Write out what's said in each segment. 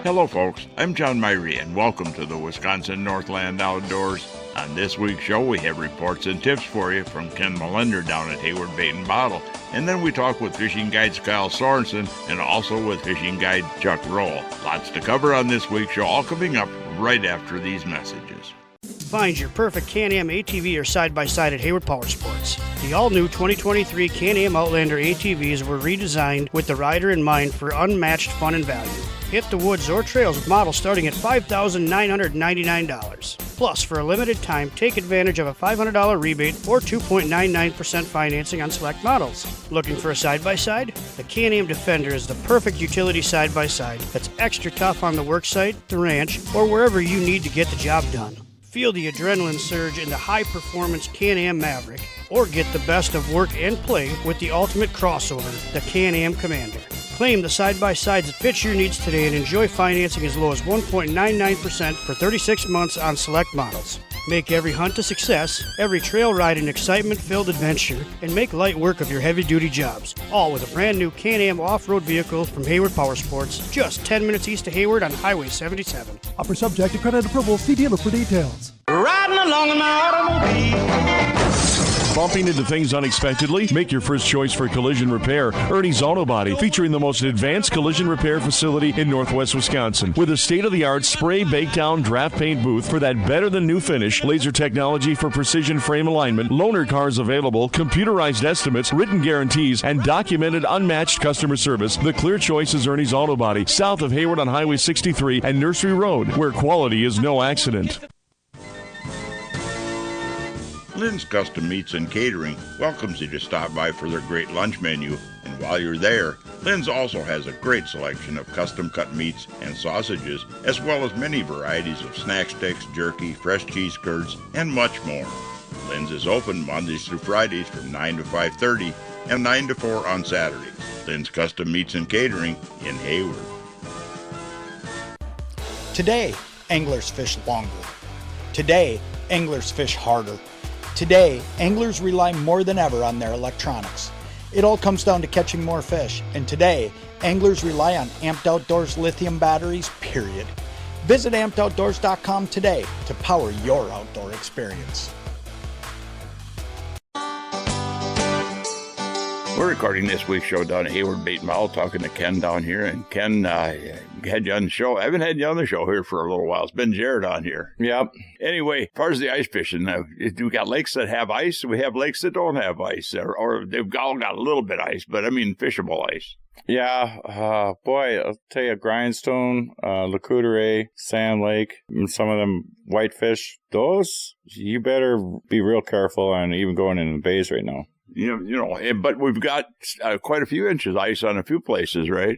Hello folks, I'm John Myrie and welcome to the Wisconsin Northland Outdoors. On this week's show we have reports and tips for you from Ken Milender down at Hayward Bait and Bottle. And then we talk with fishing guides Kyle Sorenson and also with fishing guide Chuck Roehl. Lots to cover on this week's show, all coming up right after these messages. Find your perfect Can-Am ATV or side-by-side at Hayward Power Sports. The all-new 2023 Can-Am Outlander ATVs were redesigned with the rider in mind for unmatched fun and value. Hit the woods or trails with models starting at $5,999. Plus, for a limited time, take advantage of a $500 rebate or 2.99% financing on select models. Looking for a side-by-side? The Can-Am Defender is the perfect utility side-by-side that's extra tough on the worksite, the ranch, or wherever you need to get the job done. Feel the adrenaline surge in the high-performance Can-Am Maverick, or get the best of work and play with the ultimate crossover, the Can-Am Commander. Claim the side-by-sides that fit your needs today and enjoy financing as low as 1.99% for 36 months on select models. Make every hunt a success, every trail ride an excitement-filled adventure, and make light work of your heavy-duty jobs. All with a brand-new Can-Am off-road vehicle from Hayward Power Sports, just 10 minutes east of Hayward on Highway 77. Offer subject to credit approval. See dealer for details. Riding along in my automobile. Bumping into things unexpectedly? Make your first choice for collision repair. Ernie's Auto Body, featuring the most advanced collision repair facility in Northwest Wisconsin. With a state-of-the-art spray bake down draft paint booth for that better-than-new finish, laser technology for precision frame alignment, loaner cars available, computerized estimates, written guarantees, and documented unmatched customer service, the clear choice is Ernie's Auto Body, south of Hayward on Highway 63 and Nursery Road, where quality is no accident. Lynn's Custom Meats and Catering welcomes you to stop by for their great lunch menu. And while you're there, Lynn's also has a great selection of custom-cut meats and sausages, as well as many varieties of snack sticks, jerky, fresh cheese curds, and much more. Lynn's is open Mondays through Fridays from 9 to 5:30 and 9 to 4 on Saturdays. Lynn's Custom Meats and Catering in Hayward. Today, anglers fish longer. Today, anglers fish harder. Today, anglers rely more than ever on their electronics. It all comes down to catching more fish, and today, anglers rely on Amped Outdoors lithium batteries, period. Visit ampedoutdoors.com today to power your outdoor experience. We're recording this week's show down at Hayward Bait and Bottle, talking to Ken down here. And Ken, had you on the show. I haven't had you on the show here for a little while. It's been Jared on here. Yep. Anyway, as far as the ice fishing, we got lakes that have ice. We have lakes that don't have ice. Or they've all got a little bit of ice, but I mean fishable ice. Yeah. Boy, I'll tell you, Grindstone, Lac-Courte, Sand Lake, and some of them whitefish, those, you better be real careful on even going in the bays right now. You know, but we've got quite a few inches ice on a few places, right?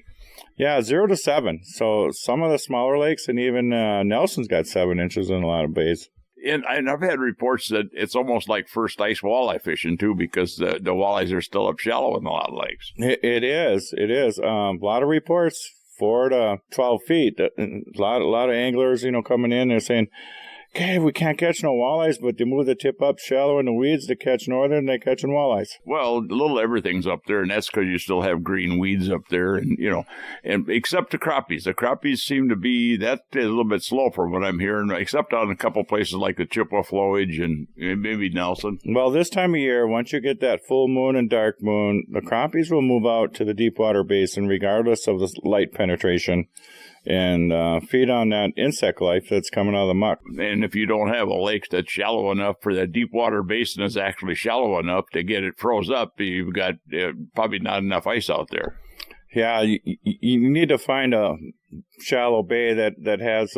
Yeah, 0 to 7. So some of the smaller lakes, and even Nelson's got 7 inches in a lot of bays. And I've had reports that it's almost like first ice walleye fishing, too, because the walleyes are still up shallow in a lot of lakes. It is. A lot of reports, 4 to 12 feet. A lot of anglers, coming in, they're saying, okay, we can't catch no walleyes, but they move the tip up shallow in the weeds to catch northern, they're catching walleyes. Well, a little everything's up there, and that's because you still have green weeds up there, and and except the crappies. The crappies seem to be, that's a little bit slow from what I'm hearing, except on a couple places like the Chippewa Flowage and maybe Nelson. Well, this time of year, once you get that full moon and dark moon, the crappies will move out to the deep water basin regardless of the light penetration, and feed on that insect life that's coming out of the muck. And if you don't have a lake that's shallow enough for that deep water basin is actually shallow enough to get it froze up, you've got probably not enough ice out there. Yeah, you need to find a shallow bay that has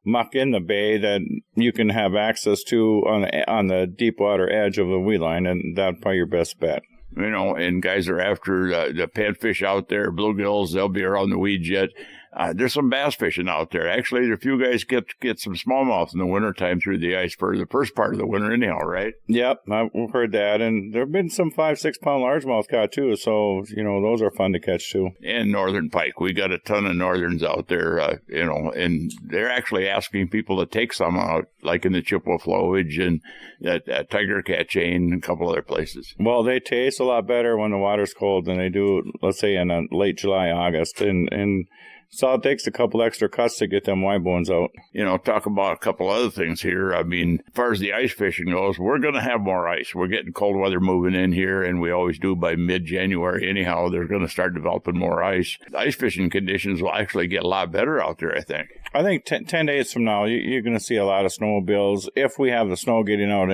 muck in the bay that you can have access to on the deep water edge of the weed line, and that's probably your best bet. And guys are after the panfish out there, bluegills, they'll be around the weeds yet. There's some bass fishing out there. Actually, a few guys get some smallmouth in the wintertime through the ice for the first part of the winter anyhow, right? Yep, I've heard that. And there have been some 5-6 pound largemouth caught too, so, those are fun to catch too. And northern pike. We got a ton of northerns out there, and they're actually asking people to take some out, like in the Chippewa Flowage and that Tiger Cat chain and a couple other places. Well, they taste a lot better when the water's cold than they do, let's say, in late July, August. And So it takes a couple extra cuts to get them Y bones out. Talk about a couple other things here. I mean, as far as the ice fishing goes, we're going to have more ice. We're getting cold weather moving in here, and we always do by mid-January. Anyhow, they're going to start developing more ice. The ice fishing conditions will actually get a lot better out there, I think. I think 10 days from now, you're going to see a lot of snowmobiles if we have the snow getting out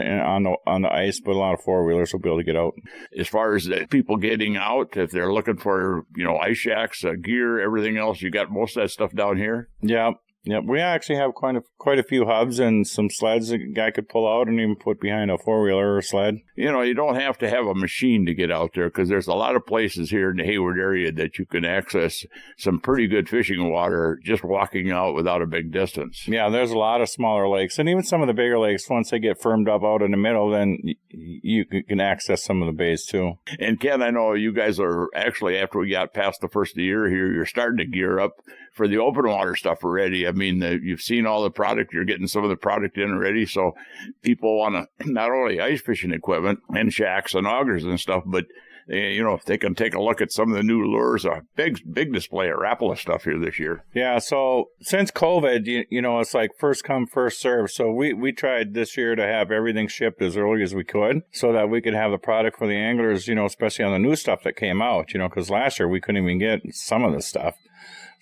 on the ice, but a lot of four-wheelers will be able to get out. As far as the people getting out, if they're looking for, ice shacks, gear, everything else, you got most of that stuff down here? Yeah. Yeah, we actually have quite a few hubs and some sleds a guy could pull out and even put behind a four-wheeler or sled. You don't have to have a machine to get out there, because there's a lot of places here in the Hayward area that you can access some pretty good fishing water just walking out without a big distance. Yeah, there's a lot of smaller lakes, and even some of the bigger lakes, once they get firmed up out in the middle, then you can access some of the bays too. And Ken, I know you guys are actually, after we got past the first of the year here, you're starting to gear up for the open water stuff already. I mean, you've seen all the product. You're getting some of the product in already. So people want to not only ice fishing equipment and shacks and augers and stuff, but if they can take a look at some of the new lures, a big display of Rapala stuff here this year. Yeah, so since COVID, it's like first come, first serve. So we tried this year to have everything shipped as early as we could so that we could have the product for the anglers, especially on the new stuff that came out, because last year we couldn't even get some of the stuff.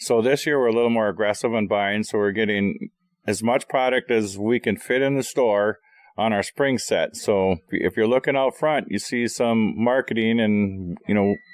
So this year we're a little more aggressive on buying, so we're getting as much product as we can fit in the store on our spring set. So if you're looking out front, you see some marketing, and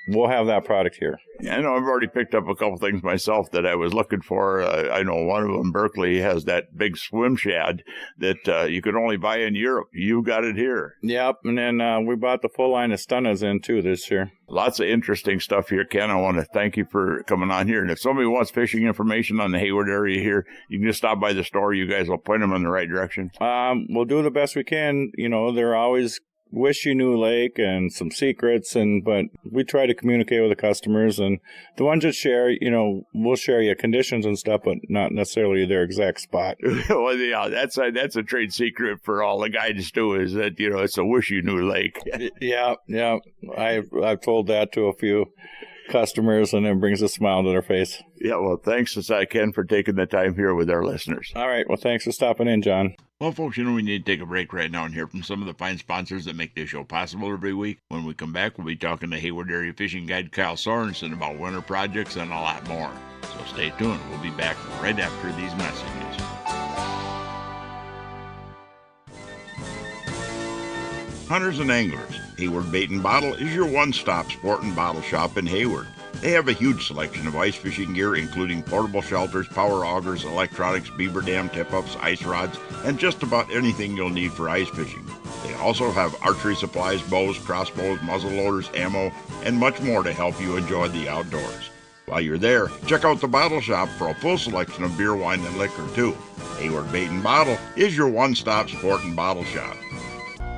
we'll have that product here. Yeah, I know I've already picked up a couple things myself that I was looking for. I know one of them, Berkeley, has that big swim shad that you could only buy in Europe. You got it here. Yep, and then we bought the full line of Stunnas in too this year. Lots of interesting stuff here, Ken. I want to thank you for coming on here. And if somebody wants fishing information on the Hayward area here, you can just stop by the store. You guys will point them in the right direction. We'll do the best we can. They're always wish you knew lake and some secrets, but we try to communicate with the customers, and the ones that share, we'll share you conditions and stuff, but not necessarily their exact spot. Well, yeah, that's a trade secret for all the guides too, is that it's a wish you knew lake. Yeah, I've told that to a few customers, and it brings a smile to their face. Yeah, well, thanks, Ken, for taking the time here with our listeners. All right, well, thanks for stopping in, John. Well, folks, we need to take a break right now and hear from some of the fine sponsors that make this show possible every week. When we come back, we'll be talking to Hayward Area Fishing Guide Kyle Sorenson about winter projects and a lot more. So stay tuned. We'll be back right after these messages. Hunters and anglers, Hayward Bait and Bottle is your one-stop sport and bottle shop in Hayward. They have a huge selection of ice fishing gear, including portable shelters, power augers, electronics, beaver dam tip-ups, ice rods, and just about anything you'll need for ice fishing. They also have archery supplies, bows, crossbows, muzzle loaders, ammo, and much more to help you enjoy the outdoors. While you're there, check out the bottle shop for a full selection of beer, wine, and liquor, too. Hayward Bait and Bottle is your one-stop sport and bottle shop.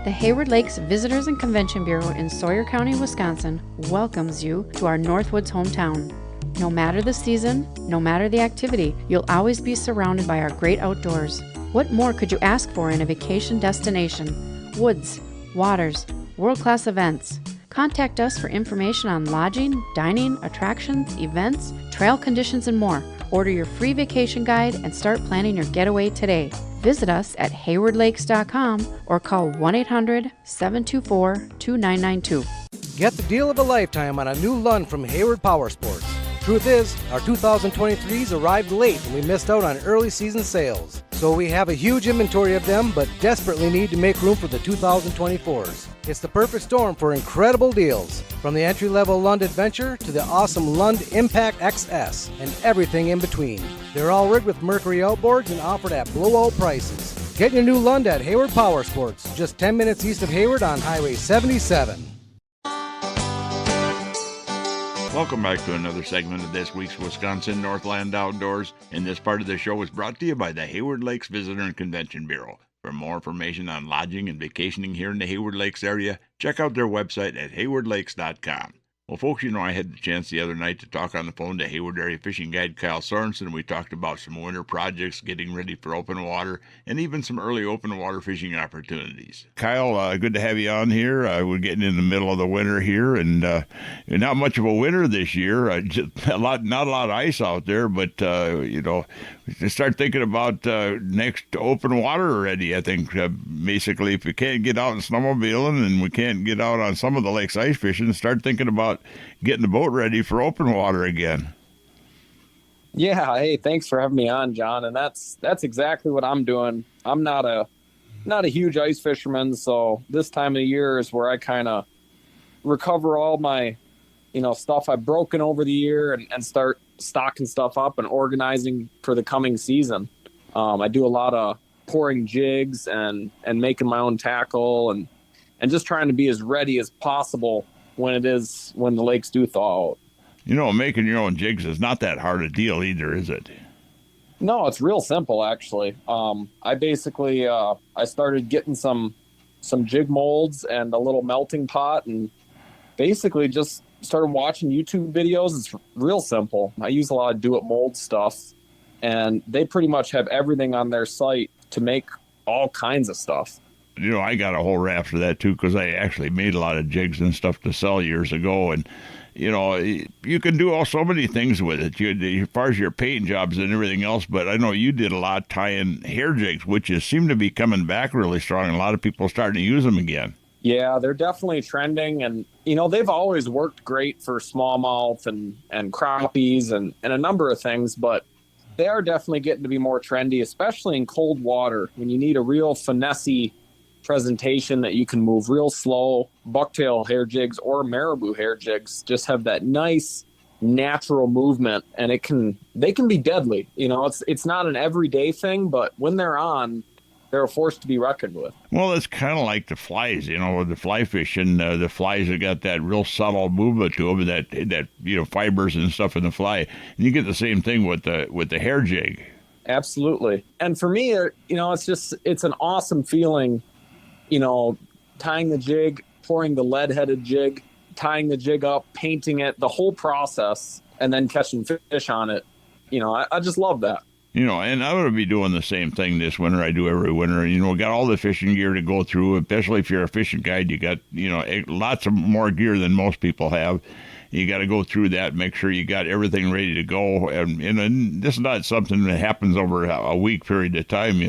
The Hayward Lakes Visitors and Convention Bureau in Sawyer County, Wisconsin welcomes you to our Northwoods hometown. No matter the season, no matter the activity, you'll always be surrounded by our great outdoors. What more could you ask for in a vacation destination? Woods, waters, world-class events. Contact us for information on lodging, dining, attractions, events, trail conditions, and more. Order your free vacation guide and start planning your getaway today. Visit us at haywardlakes.com or call 1-800-724-2992. Get the deal of a lifetime on a new Lund from Hayward Power Sports. Truth is, our 2023s arrived late and we missed out on early season sales. So we have a huge inventory of them, but desperately need to make room for the 2024s. It's the perfect storm for incredible deals. From the entry-level Lund Adventure to the awesome Lund Impact XS and everything in between. They're all rigged with Mercury outboards and offered at blowout prices. Get your new Lund at Hayward Power Sports, just 10 minutes east of Hayward on Highway 77. Welcome back to another segment of this week's Wisconsin Northland Outdoors, and this part of the show is brought to you by the Hayward Lakes Visitor and Convention Bureau. For more information on lodging and vacationing here in the Hayward Lakes area, check out their website at haywardlakes.com. Well, folks, I had the chance the other night to talk on the phone to Hayward Area Fishing Guide Kyle Sorenson. We talked about some winter projects, getting ready for open water, and even some early open water fishing opportunities. Kyle, good to have you on here. We're getting in the middle of the winter here, and not much of a winter this year. Not a lot of ice out there, but to start thinking about next open water already. I think basically, if we can't get out and snowmobiling and we can't get out on some of the lakes ice fishing, start thinking about getting the boat ready for open water again. Yeah, hey, thanks for having me on, John. And that's exactly what I'm doing. I'm not a huge ice fisherman, so this time of the year is where I kind of recover all my stuff I've broken over the year and start stocking stuff up and organizing for the coming season. I do a lot of pouring jigs and making my own tackle and just trying to be as ready as possible when the lakes do thaw out. Making your own jigs is not that hard a deal either, is it? No, it's real simple, actually. I basically I started getting some jig molds and a little melting pot and basically just started watching YouTube videos. It's real simple. I use a lot of do-it-mold stuff, and they pretty much have everything on their site to make all kinds of stuff. I got a whole raft of that too, because I actually made a lot of jigs and stuff to sell years ago. And, you can do so many things with it, as far as your paint jobs and everything else. But I know you did a lot tying hair jigs, which seem to be coming back really strong. And a lot of people are starting to use them again. Yeah, they're definitely trending. And, they've always worked great for smallmouth and crappies and a number of things. But they are definitely getting to be more trendy, especially in cold water when you need a real finessey presentation that you can move real slow. Bucktail hair jigs or marabou hair jigs just have that nice natural movement, and they can be deadly. It's not an everyday thing, but when they're on, they're a force to be reckoned with. Well, it's kind of like the flies, with the fly fishing. The flies have got that real subtle movement to them, that fibers and stuff in the fly. And you get the same thing with the hair jig. Absolutely. And for me, it's an awesome feeling, tying the jig, pouring the lead-headed jig, tying the jig up, painting it, the whole process, and then catching fish on it. I just love that. And I'm going to be doing the same thing this winter. I do every winter. Got all the fishing gear to go through, especially if you're a fishing guide. You got, lots of more gear than most people have. You got to go through that, make sure you got everything ready to go. And this is not something that happens over a week period of time,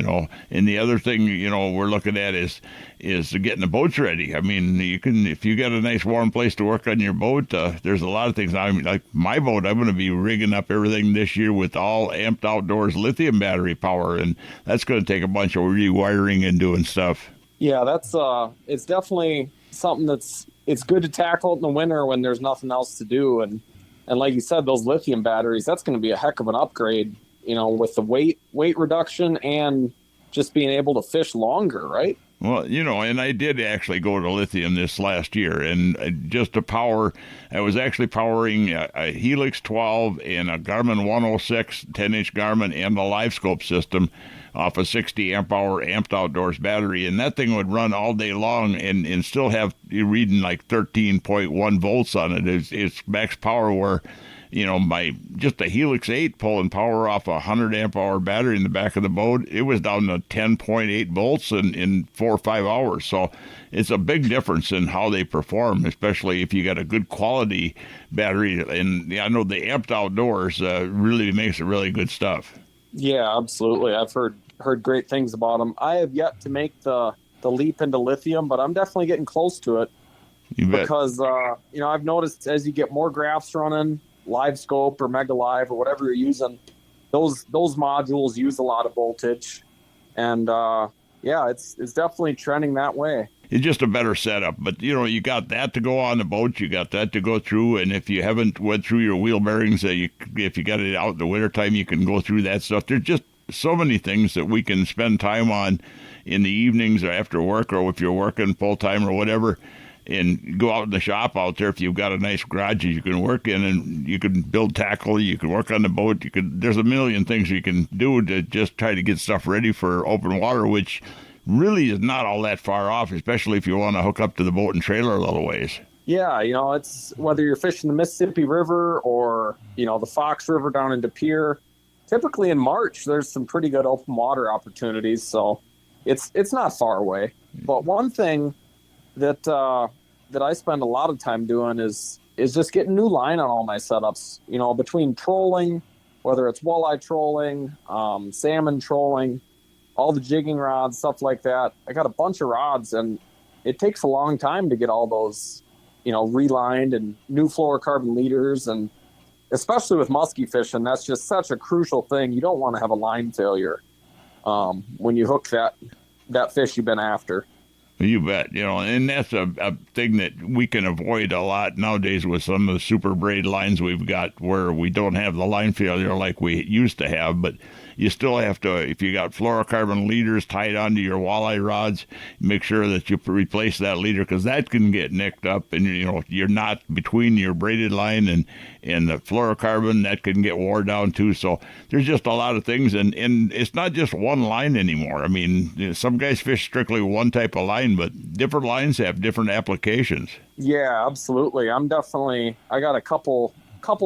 And the other thing, we're looking at is getting the boats ready. I mean, if you got a nice warm place to work on your boat, there's a lot of things. Like my boat, I'm going to be rigging up everything this year with all Amped Outdoors lithium battery power, and that's going to take a bunch of rewiring and doing stuff. Yeah, that's it's definitely something it's good to tackle in the winter when there's nothing else to do. And like you said, those lithium batteries, that's going to be a heck of an upgrade, with the weight reduction and just being able to fish longer, right? Well, and I did actually go to lithium this last year, and just to power, I was actually powering a Helix 12 and a Garmin 106 10-inch Garmin and the LiveScope system off a 60 amp hour Amped Outdoors battery, and that thing would run all day long and still have you reading like 13.1 volts on it. It's max power, where my just a Helix 8 pulling power off a 100 amp hour battery in the back of the boat, it was down to 10.8 volts in 4 or 5 hours. So it's a big difference in how they perform, especially if you got a good quality battery. And I know the Amped Outdoors really makes it really good stuff. Yeah, absolutely. I've heard great things about them. I have yet to make the leap into lithium, but I'm definitely getting close to it. You bet. Because I've noticed as you get more graphs running, LiveScope or Mega Live or whatever you're using, those modules use a lot of voltage, and it's definitely trending that way. It's just a better setup, but you got that to go on the boat, you got that to go through, and if you haven't went through your wheel bearings, if you got it out in the wintertime, you can go through that stuff. There's just so many things that we can spend time on in the evenings or after work, or if you're working full-time or whatever, and go out in the shop out there. If you've got a nice garage you can work in, and you can build tackle, you can work on the boat, there's a million things you can do to just try to get stuff ready for open water, which really is not all that far off, especially if you want to hook up to the boat and trailer a little ways. Yeah, it's whether you're fishing the Mississippi River or, the Fox River down in De Pere. Typically in March, there's some pretty good open water opportunities, so it's not far away. But one thing that I spend a lot of time doing is just getting new line on all my setups. Between trolling, whether it's walleye trolling, salmon trolling, all the jigging rods, stuff like that. I got a bunch of rods, and it takes a long time to get all those, relined and new fluorocarbon leaders, and especially with musky fishing, that's just such a crucial thing. You don't want to have a line failure when you hook that fish you've been after. You bet, and that's a thing that we can avoid a lot nowadays with some of the super braid lines we've got, where we don't have the line failure like we used to have, but you still have to, if you got fluorocarbon leaders tied onto your walleye rods, make sure that you replace that leader, because that can get nicked up, and you're not between your braided line and the fluorocarbon, that can get wore down too. So there's just a lot of things, and it's not just one line anymore. I mean, some guys fish strictly one type of line, but different lines have different applications. Yeah, absolutely. I got a couple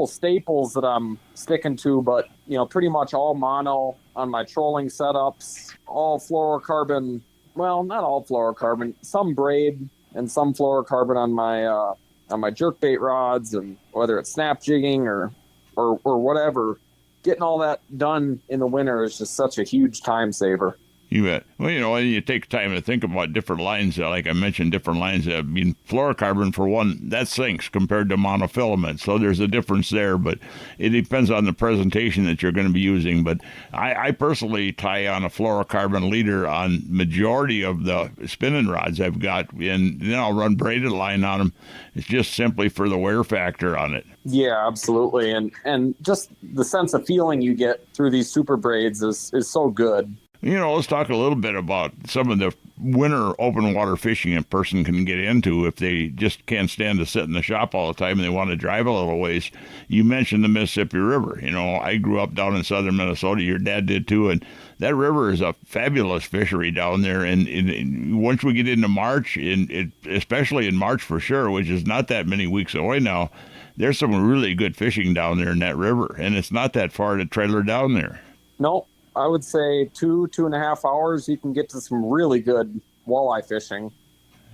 staples that I'm sticking to, but pretty much all mono on my trolling setups, all fluorocarbon. Well, not all fluorocarbon, some braid and some fluorocarbon on my jerkbait rods, and whether it's snap jigging or whatever, getting all that done in the winter is just such a huge time saver. You bet. Well, and you take time to think about different lines. Like I mentioned, different lines. I mean, fluorocarbon, for one, that sinks compared to monofilament. So there's a difference there, but it depends on the presentation that you're going to be using. But I personally tie on a fluorocarbon leader on majority of the spinning rods I've got, and then I'll run braided line on them. It's just simply for the wear factor on it. Yeah, absolutely. And just the sense of feeling you get through these super braids is so good. Let's talk a little bit about some of the winter open water fishing a person can get into if they just can't stand to sit in the shop all the time and they want to drive a little ways. You mentioned the Mississippi River. I grew up down in southern Minnesota. Your dad did too. And that river is a fabulous fishery down there. And once we get into March, especially in March for sure, which is not that many weeks away now, there's some really good fishing down there in that river. And it's not that far to trailer down there. Nope. I would say 2.5 hours, you can get to some really good walleye fishing.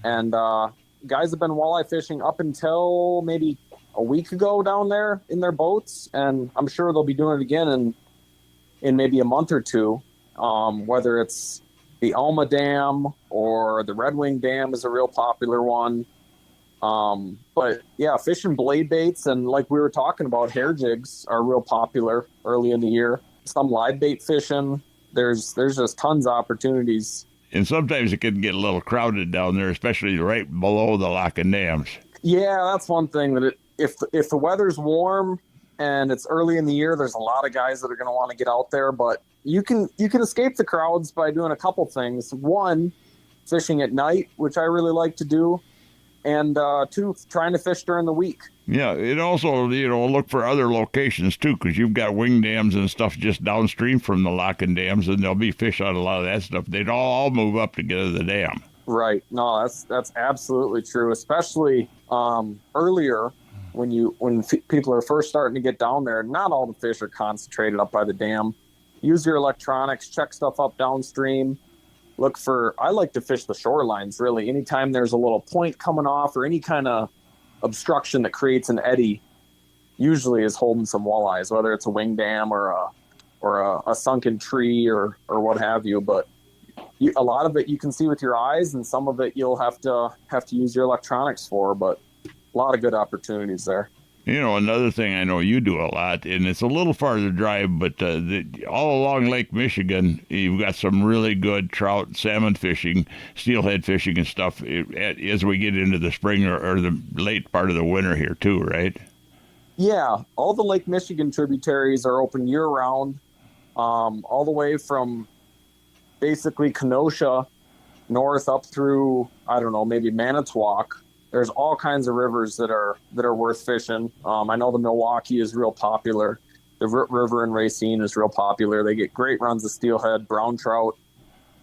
And guys have been walleye fishing up until maybe a week ago down there in their boats. And I'm sure they'll be doing it again in maybe a month or two, whether it's the Alma Dam or the Red Wing Dam is a real popular one. But yeah, fishing blade baits and, like we were talking about, hair jigs are real popular early in the year. Some live bait fishing. There's just tons of opportunities. And sometimes it can get a little crowded down there, especially right below the lock and dams. Yeah, that's one thing that if the weather's warm and it's early in the year, there's a lot of guys that are going to want to get out there. But you can escape the crowds by doing a couple things. One, fishing at night, which I really like to do. And two, trying to fish during the week. Yeah, it also, look for other locations, too, because you've got wing dams and stuff just downstream from the locking dams, and there'll be fish on a lot of that stuff. They'd all move up to get to the dam. Right. No, that's absolutely true, especially earlier when people are first starting to get down there. Not all the fish are concentrated up by the dam. Use your electronics, check stuff up downstream. I like to fish the shorelines, really. Anytime there's a little point coming off or any kind of obstruction that creates an eddy, usually is holding some walleyes, whether it's a wing dam or a sunken tree or what have you. But a lot of it you can see with your eyes, and some of it you'll have to use your electronics for. But a lot of good opportunities there. Another thing I know you do a lot, and it's a little farther drive, but all along Lake Michigan, you've got some really good trout, salmon fishing, steelhead fishing and stuff as we get into the spring or the late part of the winter here too, right? Yeah, all the Lake Michigan tributaries are open year-round, all the way from basically Kenosha north up through, I don't know, maybe Manitowoc. There's all kinds of rivers that are worth fishing. I know the Milwaukee is real popular. The river in Racine is real popular. They get great runs of steelhead, brown trout.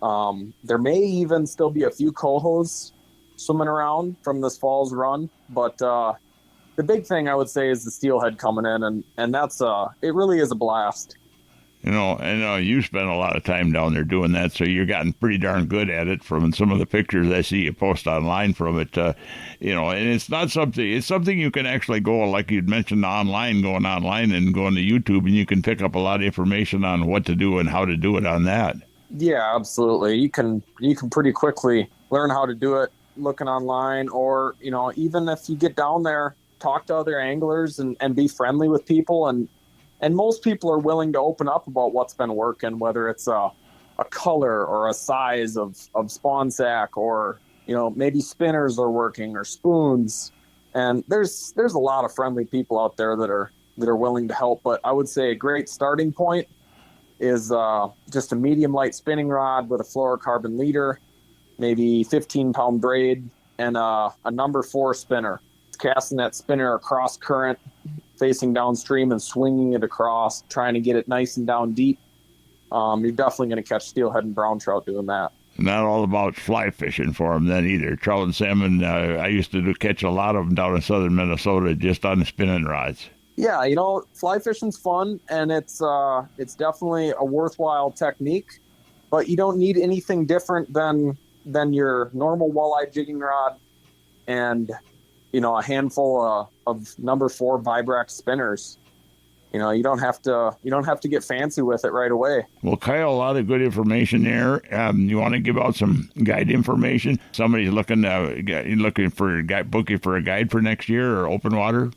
There may even still be a few cohos swimming around from this fall's run. But the big thing I would say is the steelhead coming in, and that's it really is a blast. You know, and you spent a lot of time down there doing that, so you've gotten pretty darn good at it from some of the pictures I see you post online from it. You know, and it's something you can actually go, like you'd mentioned, going online and going to YouTube, and you can pick up a lot of information on what to do and how to do it on that. Yeah, absolutely. You can pretty quickly learn how to do it looking online, or, you know, even if you get down there, talk to other anglers and be friendly with people. And most people are willing to open up about what's been working, whether it's a color or a size of spawn sack, or, you know, maybe spinners are working, or spoons. And there's a lot of friendly people out there that are willing to help. But I would say a great starting point is just a medium light spinning rod with a fluorocarbon leader, maybe 15-pound braid, and a number 4 spinner. It's casting that spinner across current, facing downstream and swinging it across, trying to get it nice and down deep. You're definitely going to catch steelhead and brown trout doing that. Not all about fly fishing for them then either. Trout and salmon, I used to catch a lot of them down in southern Minnesota just on the spinning rods. Yeah, you know, fly fishing's fun, and it's definitely a worthwhile technique, but you don't need anything different than your normal walleye jigging rod and, you know, a handful of number 4 Vibrex spinners. You know, you don't have to get fancy with it right away. Well, Kyle, a lot of good information there. You want to give out some guide information? Somebody's looking for a guide, booking for a guide for next year or open water?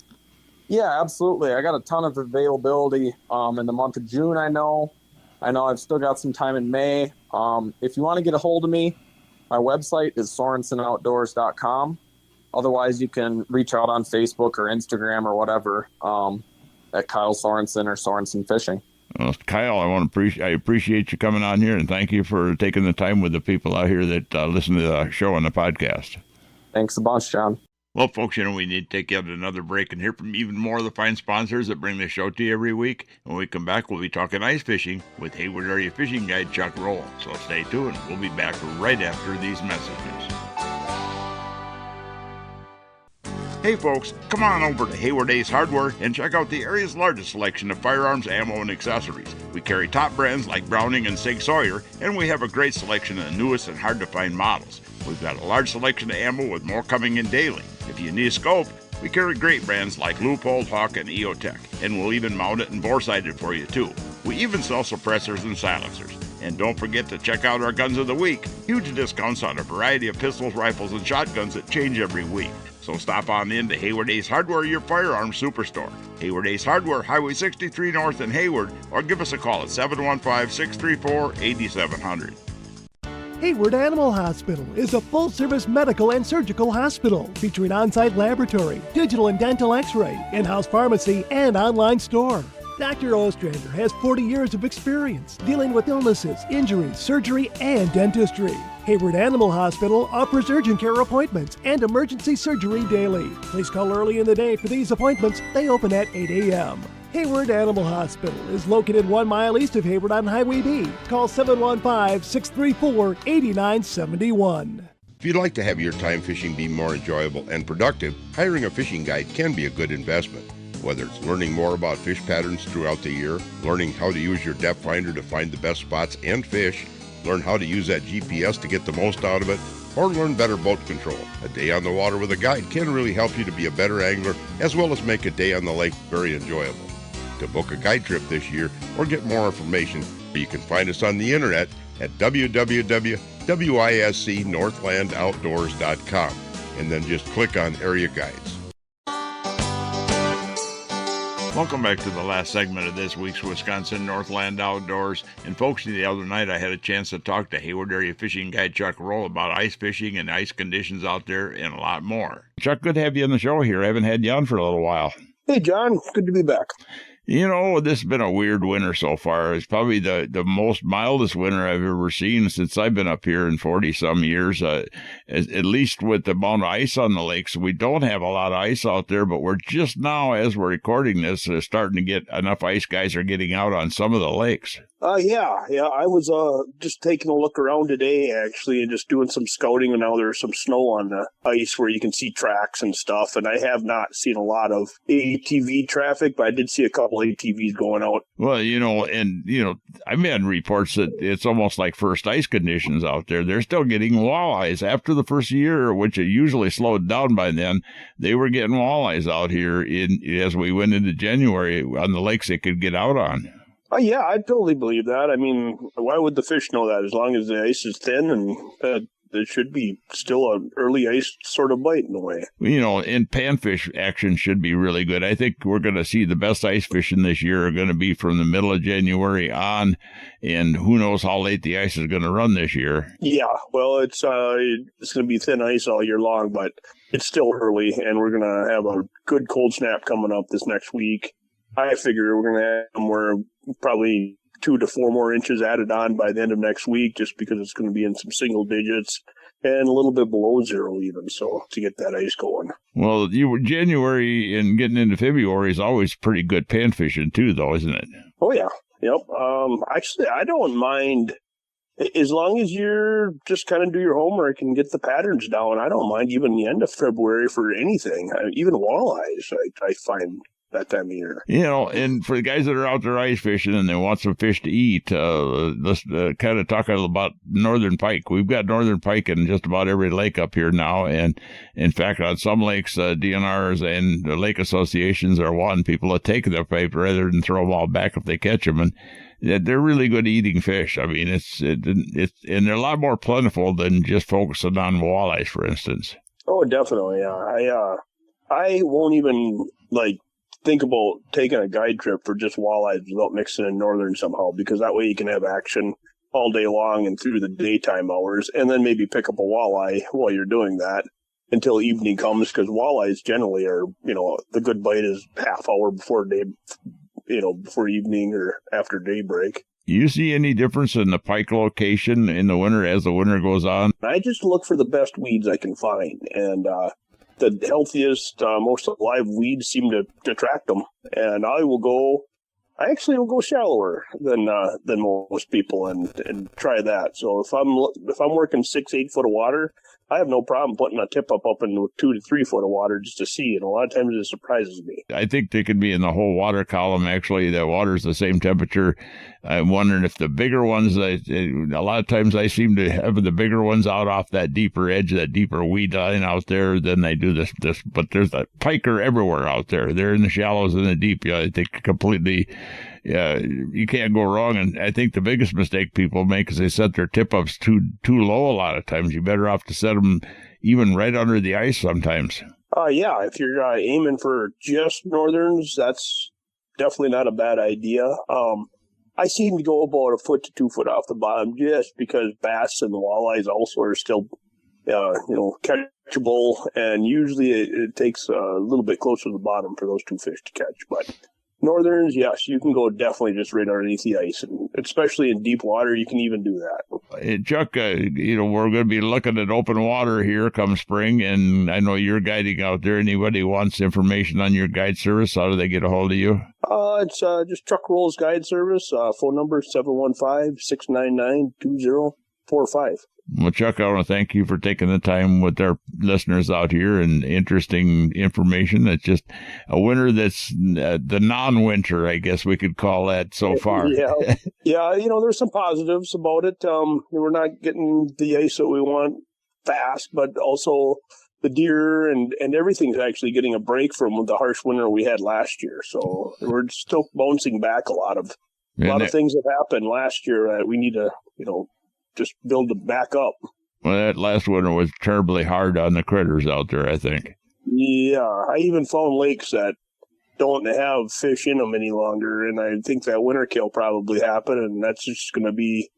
Yeah, absolutely. I got a ton of availability in the month of June. I know I've still got some time in May. If you want to get a hold of me, my website is SorensenOutdoors.com. Otherwise, you can reach out on Facebook or Instagram or whatever at Kyle Sorenson or Sorenson Fishing. Well, Kyle, I appreciate you coming on here, and thank you for taking the time with the people out here that listen to the show and the podcast. Thanks a bunch, John. Well, folks, we need to take yet another break and hear from even more of the fine sponsors that bring the show to you every week. When we come back, we'll be talking ice fishing with Hayward Area Fishing Guide Chuck Roehl. So stay tuned. We'll be back right after these messages. Hey folks, come on over to Hayward Ace Hardware and check out the area's largest selection of firearms, ammo, and accessories. We carry top brands like Browning and Sig Sauer, and we have a great selection of the newest and hard-to-find models. We've got a large selection of ammo with more coming in daily. If you need a scope, we carry great brands like Leupold, Hawk, and EOTech, and we'll even mount it and bore-sight it for you too. We even sell suppressors and silencers. And don't forget to check out our Guns of the Week. Huge discounts on a variety of pistols, rifles, and shotguns that change every week. So stop on in to Hayward Ace Hardware, your firearms superstore. Hayward Ace Hardware, Highway 63 North in Hayward, or give us a call at 715-634-8700. Hayward Animal Hospital is a full-service medical and surgical hospital featuring on-site laboratory, digital and dental x-ray, in-house pharmacy, and online store. Dr. Ostrander has 40 years of experience dealing with illnesses, injuries, surgery, and dentistry. Hayward Animal Hospital offers urgent care appointments and emergency surgery daily. Please call early in the day for these appointments. They open at 8 a.m. Hayward Animal Hospital is located 1 mile east of Hayward on Highway B. Call 715-634-8971. If you'd like to have your time fishing be more enjoyable and productive, hiring a fishing guide can be a good investment. Whether it's learning more about fish patterns throughout the year, learning how to use your depth finder to find the best spots and fish, learn how to use that GPS to get the most out of it, or learn better boat control. A day on the water with a guide can really help you to be a better angler, as well as make a day on the lake very enjoyable. To book a guide trip this year or get more information, you can find us on the internet at www.wiscnorthlandoutdoors.com, and then just click on Area Guides. Welcome back to the last segment of this week's Wisconsin Northland Outdoors. And folks, the other night I had a chance to talk to Hayward Area Fishing Guide Chuck Roehl about ice fishing and ice conditions out there and a lot more. Chuck, good to have you on the show here. I haven't had you on for a little while. Hey, John. Good to be back. This has been a weird winter so far. It's probably the most mildest winter I've ever seen since I've been up here in 40-some years, at least with the amount of ice on the lakes. We don't have a lot of ice out there, but we're just now, as we're recording this, starting to get enough ice. Guys are getting out on some of the lakes. Yeah. I was just taking a look around today, actually, and just doing some scouting, and now there's some snow on the ice where you can see tracks and stuff, and I have not seen a lot of ATV traffic, but I did see a couple ATVs going out. Well, I've had reports that it's almost like first ice conditions out there. They're still getting walleyes after the first year, which it usually slowed down by then. They were getting walleyes out here as we went into January on the lakes they could get out on. Yeah, I totally believe that. I mean, why would the fish know that? As long as the ice is thin, and there should be still an early ice sort of bite in a way. And panfish action should be really good. I think we're going to see the best ice fishing this year are going to be from the middle of January on, and who knows how late the ice is going to run this year. Yeah, well, it's going to be thin ice all year long, but it's still early, and we're going to have a good cold snap coming up this next week. I figure we're going to have somewhere probably 2 to 4 more inches added on by the end of next week, just because it's going to be in some single digits and a little bit below zero even, so to get that ice going. Well, January and getting into February is always pretty good pan fishing too, though, isn't it? Oh, yeah. Yep. Actually, I don't mind, as long as you're just kind of do your homework and get the patterns down. I don't mind even the end of February for anything, even walleyes, I find that time of year. And for the guys that are out there ice fishing and they want some fish to eat, let's kind of talk about northern pike. We've got northern pike in just about every lake up here now. And in fact, on some lakes, DNRs and the lake associations are wanting people to take their pike rather than throw them all back if they catch them. And they're really good eating fish. I mean, and they're a lot more plentiful than just focusing on walleyes, for instance. Oh, definitely. Yeah. I won't even think about taking a guide trip for just walleyes without mixing in northern somehow, because that way you can have action all day long and through the daytime hours, and then maybe pick up a walleye while you're doing that until evening comes, because walleyes generally are, the good bite is half hour before before evening or after daybreak. You see any difference in the pike location in the winter as the winter goes on? I just look for the best weeds I can find, and the healthiest, most live weeds seem to attract them. And I actually will go shallower than most people and try that. So if I'm working 6-8 foot of water, I have no problem putting a tip up into 2 to 3 foot of water just to see. And a lot of times it surprises me. I think they could be in the whole water column. Actually, the water's the same temperature. I'm wondering if the bigger ones, a lot of times I seem to have the bigger ones out off that deeper edge, that deeper weed line out there than they do this. But there's a piker everywhere out there. They're in the shallows and the deep. I think completely. Yeah, you can't go wrong. And I think the biggest mistake people make is they set their tip-ups too low a lot of times. You're better off to set them even right under the ice sometimes. Yeah, if you're aiming for just northerns, that's definitely not a bad idea. I seem to go about 1 foot to 2 foot off the bottom just because bass and walleyes also are still, catchable. And usually it takes a little bit closer to the bottom for those two fish to catch. But northerns, yes, you can go definitely just right underneath the ice, and especially in deep water, you can even do that. Hey, Chuck, we're going to be looking at open water here come spring, and I know you're guiding out there. Anybody wants information on your guide service, how do they get a hold of you? It's just Chuck Roehl's Guide Service. Phone number 715-699-2045. Well, Chuck, I want to thank you for taking the time with our listeners out here and interesting information. It's just a winter that's the non-winter, I guess we could call that so far. Yeah, there's some positives about it. We're not getting the ice that we want fast, but also the deer and everything's actually getting a break from the harsh winter we had last year. So we're still bouncing back a lot of things that happened last year that we need to, just build it back up. Well, that last winter was terribly hard on the critters out there, I think. Yeah, I even found lakes that don't have fish in them any longer, and I think that winter kill probably happened, and that's just going to be,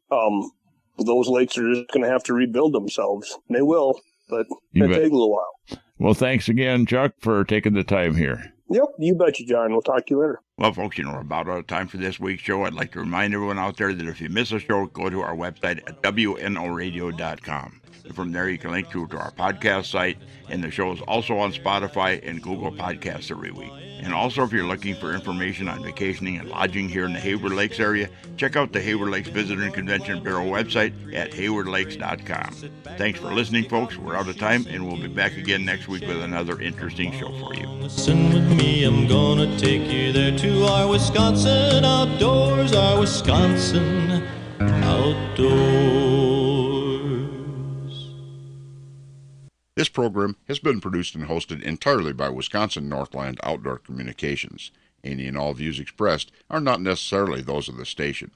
those lakes are just going to have to rebuild themselves. They will, but it'll take a little while. Well, thanks again, Chuck, for taking the time here. Yep, you betcha, John. We'll talk to you later. Well, folks, we're about out of time for this week's show. I'd like to remind everyone out there that if you miss a show, go to our website at wnoradio.com. And from there, you can link to our podcast site, and the show is also on Spotify and Google Podcasts every week. And also, if you're looking for information on vacationing and lodging here in the Hayward Lakes area, check out the Hayward Lakes Visitor and Convention Bureau website at haywardlakes.com. Thanks for listening, folks. We're out of time, and we'll be back again next week with another interesting show for you. Listen with me, I'm gonna take you there to our Wisconsin outdoors, our Wisconsin outdoors. This program has been produced and hosted entirely by Wisconsin Northland Outdoor Communications. Any and all views expressed are not necessarily those of the station.